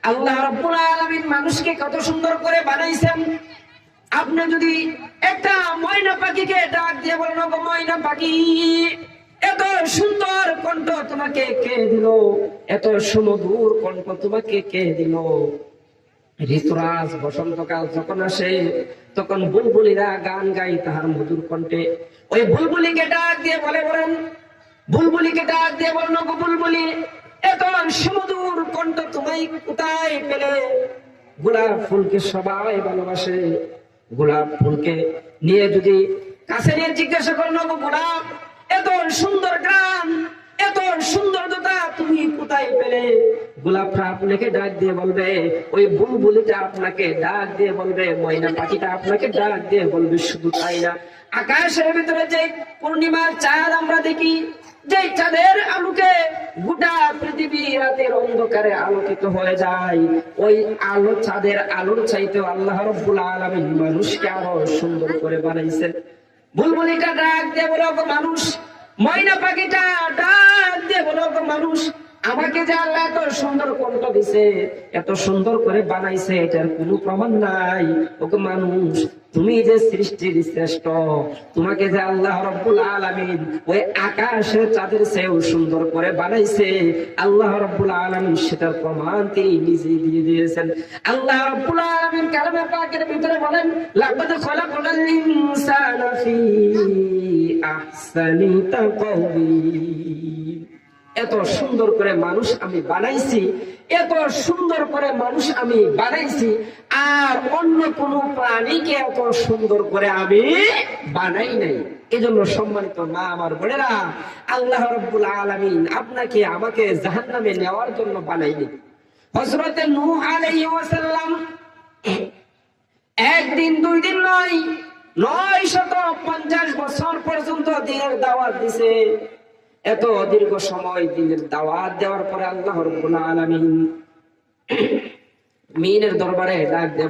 আল্লাহ রাব্বুল আলামিন মানুষকে কত সুন্দর করে বানাইছেন। আপনি যদি একটা ময়না পাখিকে ডাক দিয়ে বলেন, ওগো ময়না পাখি, এত সুন্দর কণ্ঠ তোমাকে কে দিল? এত সুমধুর কণ্ঠ তোমাকে কে দিল? ঋতুরাজ বসন্তকাল যখন আসে তখন বুলবুলিরা গান গায় তাহার মধুর কণ্ঠে। ওই বুলবুলিকে ডাক দিয়ে বলেন, বুলবুলিকে ডাক দিয়ে বলেন, ওগো বুলবুলি, এত সুমধুর কণ্ঠ তুমি কোথায় পেলে? গোলাপ ফুলকে সবাই ভালোবাসে। গোলাপ ফুলকে নিয়ে যদি কাছে নিয়ে জিজ্ঞাসা করেন, ওগো গোলাপ, এত সুন্দর গ্রাম, এত সৌন্দর্যতা তুমি কোথায় পেলে? গোলাপটা আপনাকে ডাক দিয়ে বলবে, ওই বুলবুলিটা আপনাকে ডাক দিয়ে বলবে, ময়না পাখিটা আপনাকে ডাক দিয়ে বলবে। শুধু তাই না, আকাশের ভিতরে যে পূর্ণিমার চাঁদ আমরা দেখি, যে চাঁদের আলোকে গোটা পৃথিবী রাতের অন্ধকারে আলোকিত হয়ে যায়, ওই আলো, চাঁদের আলোর চাইতে আল্লাহ রাব্বুল আলামিন মানুষকে আরো সুন্দর করে বানাইছেন। বুলবুলিটা ডাক দিয়ে বলে, ওগো মানুষ, ময়না পাখিটা ডাক দিয়ে বলে, ওগো মানুষ, আমাকে যে আল্লাহ এত সুন্দর কণ্ঠ দিছে, এত সুন্দর করে বানাইছে, এটার কোনো প্রমাণ নাই। ওগো মানুষ, তুমি যে সৃষ্টির শ্রেষ্ঠ, তোমাকে যে আল্লাহ রাব্বুল আলামিন ওই আকাশের চাঁদের চেয়েও সুন্দর করে বানাইছে, আল্লাহ রাব্বুল আলামিন সেটার প্রমাণ তিনি নিজেই দিয়ে দিয়েছেন। আল্লাহ রাব্বুল আলামিন কালামে পাকের ভিতরে বলেন, লাকাদ খালাকনাল ইনসানা ফি আহসানি তাকওয়িম। এত সুন্দর করে মানুষ আমি বানাইছি, এত সুন্দর করে মানুষ আমি বানাইছি, আর অন্য কোন প্রাণীকে এত সুন্দর করে আমি বানাই নাই। এজন্য সম্মানিত মা আমার বোনেরা, আল্লাহ রাব্বুল আলামিন আপনাকে আমাকে জাহান্নামে নেওয়ার জন্য বানাইনি। হযরত নূহ আলাইহিস সালাম একদিন দুই দিন নয়, 950 বছর পর্যন্ত দিনের দাওয়াত দিছে। এত দীর্ঘ সময় দিনের দাওয়াত দেওয়ার পরে আল্লাহ রাব্বুল আলামিন মিনের দরবারে ডাক দেন।